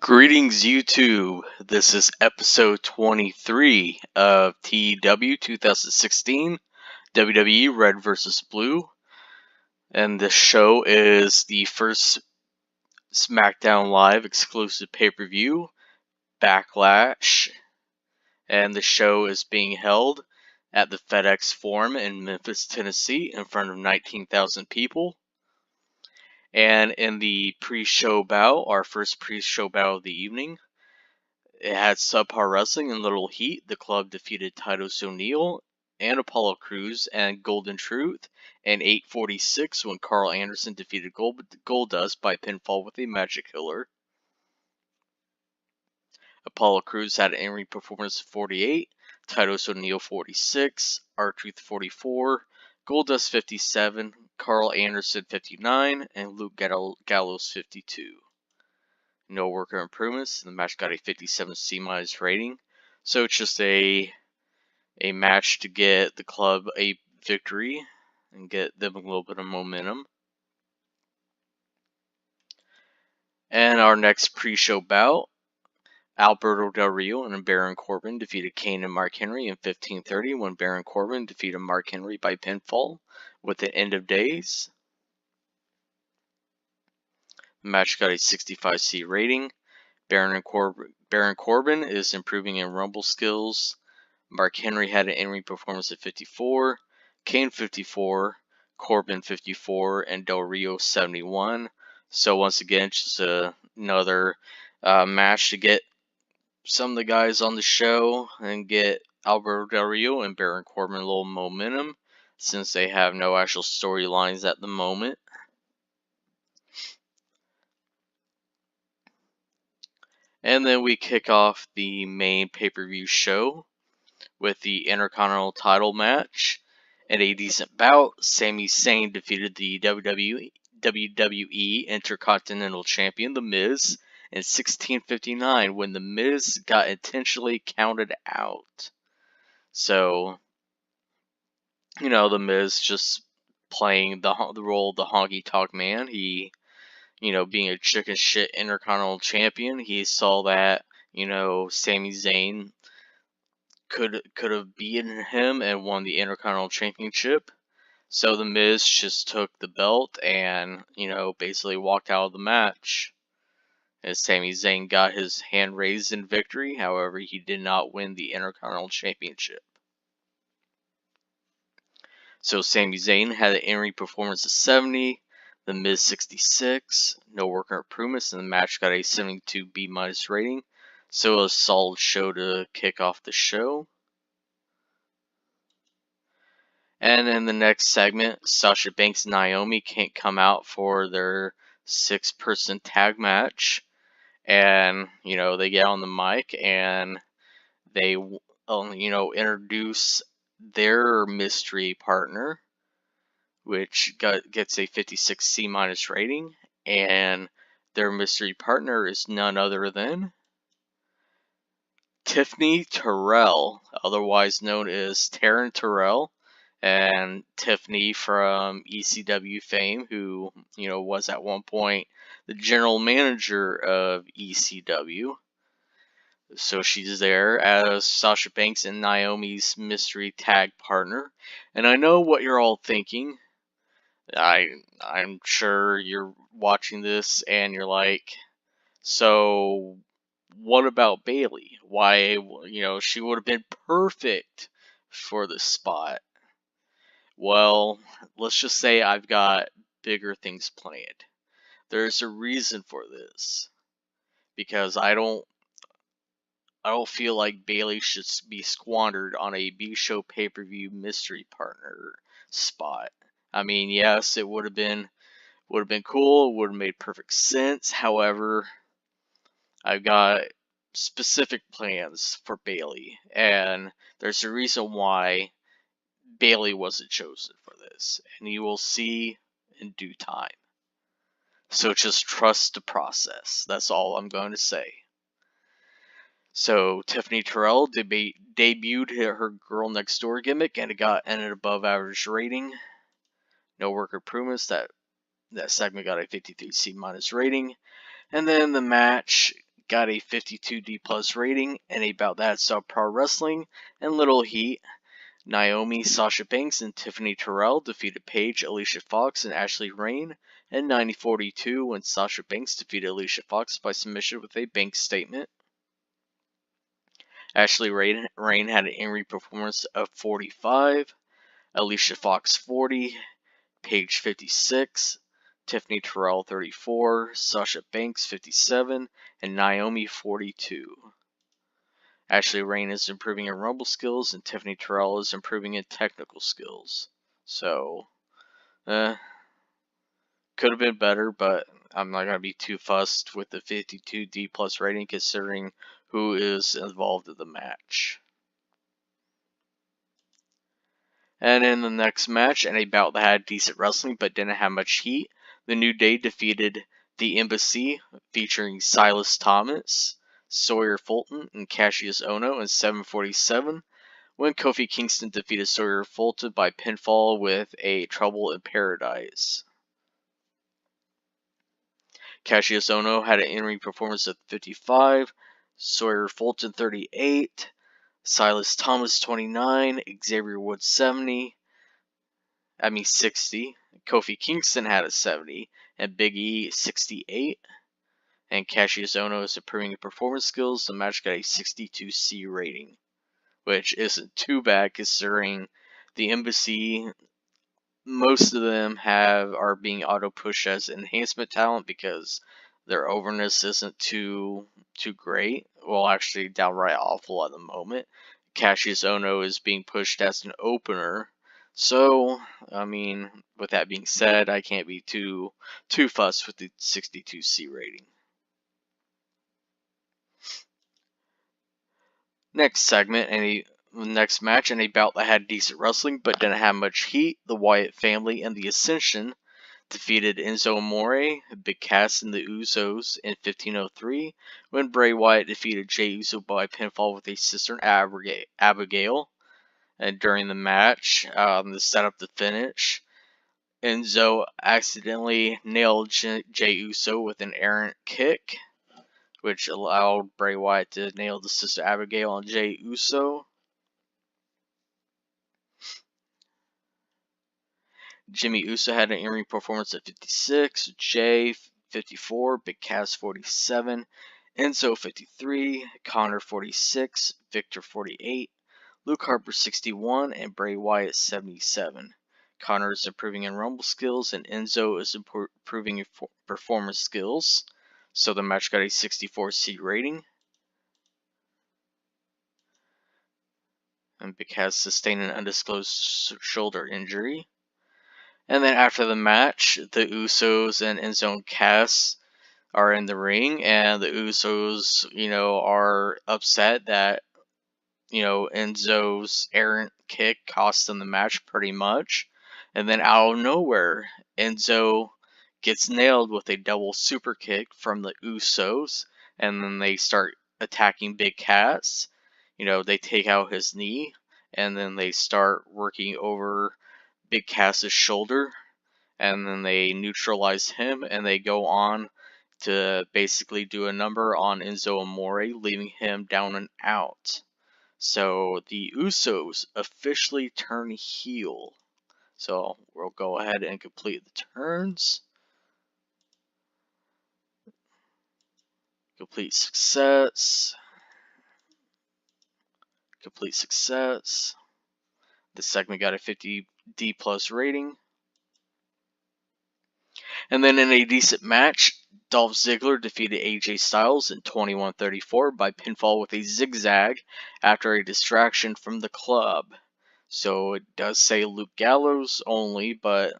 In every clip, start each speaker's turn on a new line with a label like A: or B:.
A: Greetings YouTube, this is episode 23 of TEW 2016, WWE Red vs. Blue, and this show is the first SmackDown Live exclusive pay-per-view, Backlash, and the show is being held at the FedEx Forum in Memphis, Tennessee in front of 19,000 people. And in the pre-show bout, our first pre-show bout of the evening, it had subpar wrestling and little heat. The club defeated Titus O'Neil and Apollo Crews and Golden Truth in 8:46 when Carl Anderson defeated Goldust by pinfall with a magic killer. Apollo Crews had an in-ring performance of 48, Titus O'Neil 46, R-Truth 44, Goldust 57, Carl Anderson 59, and Luke Gallows 52. No worker improvements. The match got a 57 C- rating. So it's just a match to get the club a victory and get them a little bit of momentum. And our next pre-show bout, Alberto Del Rio and Baron Corbin defeated Kane and Mark Henry in 15:30 when Baron Corbin defeated Mark Henry by pinfall with the end of days. The match got a 65 C rating. Baron Corbin is improving in Rumble skills. Mark Henry had an in-ring performance at 54, Kane 54, Corbin 54, and Del Rio 71. So once again, just another match to get some of the guys on the show and get Alberto Del Rio and Baron Corbin a little momentum since they have no actual storylines at the moment. And then we kick off the main pay-per-view show with the Intercontinental title match. In a decent bout, Sami Zayn defeated the WWE Intercontinental Champion, The Miz, in 16:59 when The Miz got intentionally counted out. So, The Miz just playing the role of the honky-tonk man. He, being a chicken shit Intercontinental Champion, he saw that, Sami Zayn could have beaten him and won the Intercontinental Championship. So The Miz just took the belt and, basically walked out of the match. As Sami Zayn got his hand raised in victory, however, he did not win the Intercontinental Championship. So Sami Zayn had an in-ring performance of 70, The Miz 66, no worker improvements, and the match got a 72 B- rating. So a solid show to kick off the show. And in the next segment, Sasha Banks and Naomi can't come out for their 6-person tag match. And, they get on the mic and they, introduce their mystery partner, which gets a 56 C- rating. And their mystery partner is none other than Tiffany Terrell, otherwise known as Taryn Terrell. And Tiffany from ECW fame, who, was at one point the general manager of ECW. So she's there as Sasha Banks and Naomi's mystery tag partner. And I know what you're all thinking. I'm sure you're watching this and you're like, so what about Bayley? Why, she would have been perfect for this spot. Well, let's just say I've got bigger things planned. There's a reason for this. Because I don't feel like Bayley should be squandered on a Big Show pay-per-view mystery partner spot. I mean, yes, it would have been cool, it would have made perfect sense. However, I've got specific plans for Bayley, and there's a reason why Bayley wasn't chosen for this, and you will see in due time. So just trust the process. That's all I'm going to say. So Tiffany Terrell debuted her Girl Next Door gimmick, and it got an above average rating. No work improvements. That segment got a 53 C- rating. And then the match got a 52D plus rating, and a bout that saw Pro Wrestling and Little Heat. Naomi, Sasha Banks, and Tiffany Terrell defeated Paige, Alicia Fox, and Ashley Rain in 90-42 when Sasha Banks defeated Alicia Fox by submission with a Banks statement. Ashley Rain had an in-ring performance of 45, Alicia Fox 40, Paige 56, Tiffany Terrell 34, Sasha Banks 57, and Naomi 42. Ashley Rain is improving in rumble skills, and Tiffany Terrell is improving in technical skills. So, could have been better, but I'm not going to be too fussed with the 52D plus rating considering who is involved in the match. And in the next match, and a bout that had decent wrestling but didn't have much heat, the New Day defeated the Embassy, featuring Silas Thomas, Sawyer Fulton, and Cassius Ohno in 7:47, when Kofi Kingston defeated Sawyer Fulton by pinfall with a Trouble in Paradise. Cassius Ohno had an in-ring performance of 55, Sawyer Fulton 38, Silas Thomas 29, Xavier Woods 60. Kofi Kingston had a 70, and Big E 68. And Cassius Ohno is improving in performance skills. The match got a 62C rating, which isn't too bad considering the Embassy, most of them are being auto-pushed as enhancement talent because their overness isn't too great. Well, actually, downright awful at the moment. Cassius Ohno is being pushed as an opener. So, I mean, with that being said, I can't be too fussed with the 62C rating. Next segment, next match, and a bout that had decent wrestling but didn't have much heat. The Wyatt family and the Ascension defeated Enzo Amore, Big Cass, and the Usos in 15:03 when Bray Wyatt defeated Jey Uso by pinfall with a Sister Abigail. And during the match, to set up the finish, Enzo accidentally nailed Jey Uso with an errant kick, which allowed Bray Wyatt to nail the Sister Abigail on Jey Uso. Jimmy Uso had an in-ring performance at 56, Jay 54, Big Cass 47, Enzo 53, Connor 46, Victor 48, Luke Harper 61, and Bray Wyatt 77. Connor is improving in rumble skills, and Enzo is improving in performance skills. So the match got a 64C rating. And Big Cass sustained an undisclosed shoulder injury. And then after the match, the Usos and Enzo and Cass are in the ring, and the Usos, are upset that, Enzo's errant kick cost them the match pretty much. And then out of nowhere, Enzo gets nailed with a double super kick from the Usos, and then they start attacking Big Cass. They take out his knee, and then they start working over Big Cass's shoulder, and then they neutralize him, and they go on to basically do a number on Enzo Amore, leaving him down and out. So the Usos officially turn heel. So we'll go ahead and complete the turns. Complete success. Complete success. This segment got a 50D plus rating. And then in a decent match, Dolph Ziggler defeated AJ Styles in 21:34 by pinfall with a zigzag after a distraction from the club. So it does say Luke Gallows only, but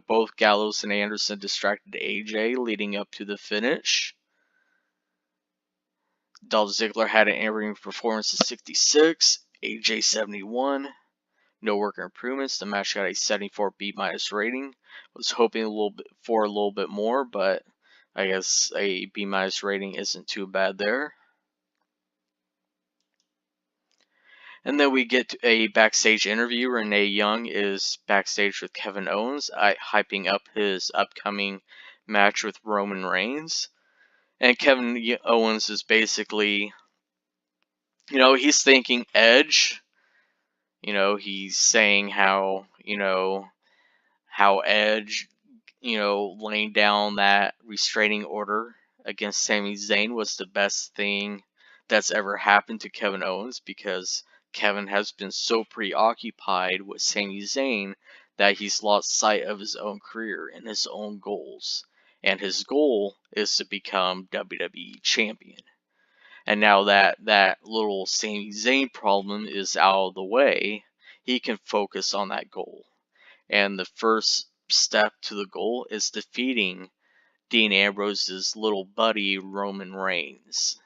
A: both Gallows and Anderson distracted AJ leading up to the finish. Dolph Ziggler had an in-ring performance of 66, AJ 71. No worker improvements. The match got a 74B minus rating. Was hoping a little bit more, but I guess a B minus rating isn't too bad there. And then we get a backstage interview. Renee Young is backstage with Kevin Owens, hyping up his upcoming match with Roman Reigns. And Kevin Owens is basically, he's thinking Edge. He's saying how, how Edge, laying down that restraining order against Sami Zayn was the best thing that's ever happened to Kevin Owens, because Kevin has been so preoccupied with Sami Zayn that he's lost sight of his own career and his own goals. And his goal is to become WWE champion. And now that little Sami Zayn problem is out of the way, he can focus on that goal. And the first step to the goal is defeating Dean Ambrose's little buddy Roman Reigns.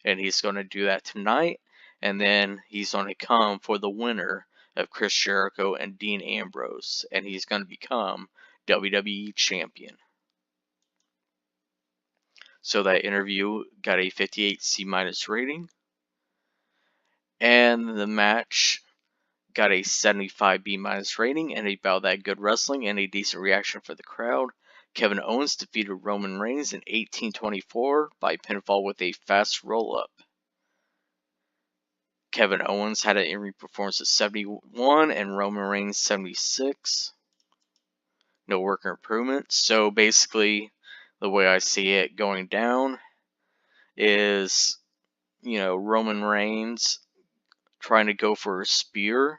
A: And he's going to do that tonight, and then he's going to come for the winner of Chris Jericho and Dean Ambrose, and he's going to become WWE champion. So that interview got a 58 C- rating, and the match got a 75 B- rating, and about that good wrestling and a decent reaction for the crowd. Kevin Owens defeated Roman Reigns in 1824 by pinfall with a fast roll-up. Kevin Owens had an in-ring performance of 71 and Roman Reigns 76. No work or improvement. So basically, the way I see it going down is, Roman Reigns trying to go for a spear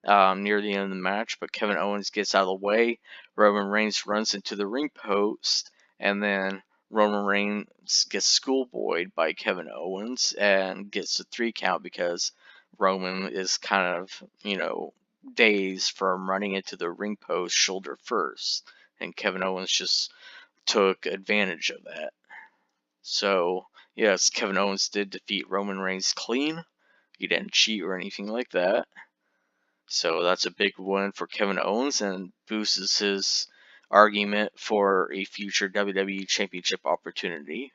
A: near the end of the match, but Kevin Owens gets out of the way. Roman Reigns runs into the ring post, and then Roman Reigns gets schoolboyed by Kevin Owens and gets a 3 count because Roman is kind of, dazed from running into the ring post shoulder first, and Kevin Owens just took advantage of that. So, yes, Kevin Owens did defeat Roman Reigns clean. He didn't cheat or anything like that. So that's a big win for Kevin Owens and boosts his argument for a future WWE Championship opportunity.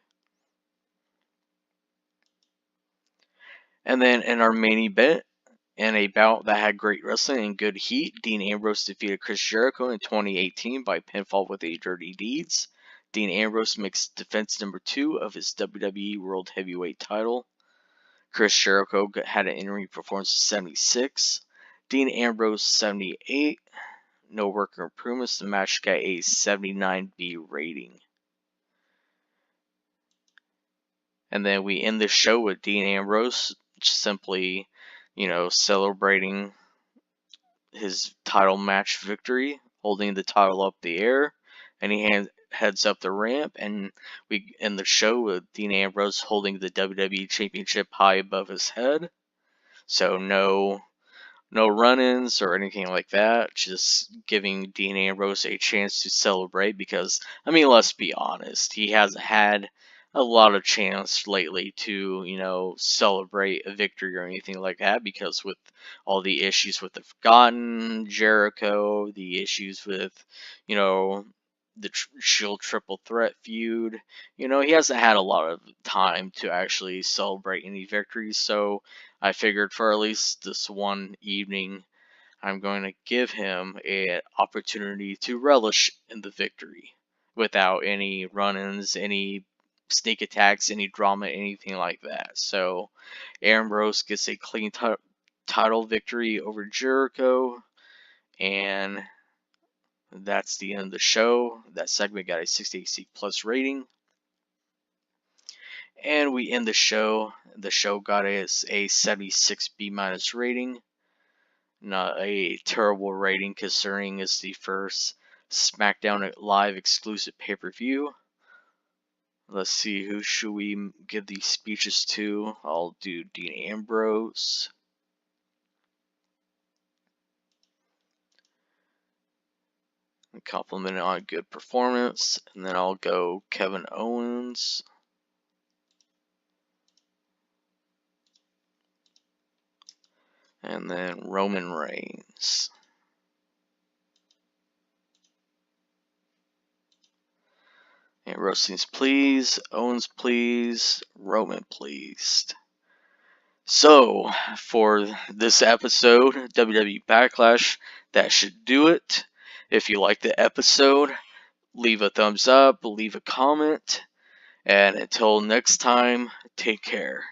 A: And then in our main event, in a bout that had great wrestling and good heat, Dean Ambrose defeated Chris Jericho in 2018 by pinfall with a Dirty Deeds. Dean Ambrose makes defense number 2 of his WWE World Heavyweight title. Chris Jericho had an in-ring performance of 76. Dean Ambrose 78. No work or improvements. The match got a 79B rating. And then we end the show with Dean Ambrose simply, celebrating his title match victory, holding the title up the air, and he heads up the ramp, and we end the show with Dean Ambrose holding the WWE Championship high above his head. So no run-ins or anything like that, just giving Dean Ambrose a chance to celebrate, because, let's be honest, he hasn't had a lot of chance lately to, celebrate a victory or anything like that, because with all the issues with the Forgotten, Jericho, the issues with, the Shield Triple Threat feud, he hasn't had a lot of time to actually celebrate any victories, so I figured for at least this one evening, I'm going to give him an opportunity to relish in the victory without any run-ins, any sneak attacks, any drama, anything like that. So Ambrose gets a clean title victory over Jericho, and that's the end of the show. That segment got a 68C+ rating. And we end the show. The show got us a 76B- rating. Not a terrible rating considering it's the first SmackDown Live exclusive pay-per-view. Let's see, who should we give these speeches to? I'll do Dean Ambrose. Compliment on good performance. And then I'll go Kevin Owens. And then Roman Reigns. Ambrose please, Owens please, Roman pleased. So, for this episode, WWE Backlash, that should do it. If you like the episode, leave a thumbs up, leave a comment, And until next time, take care.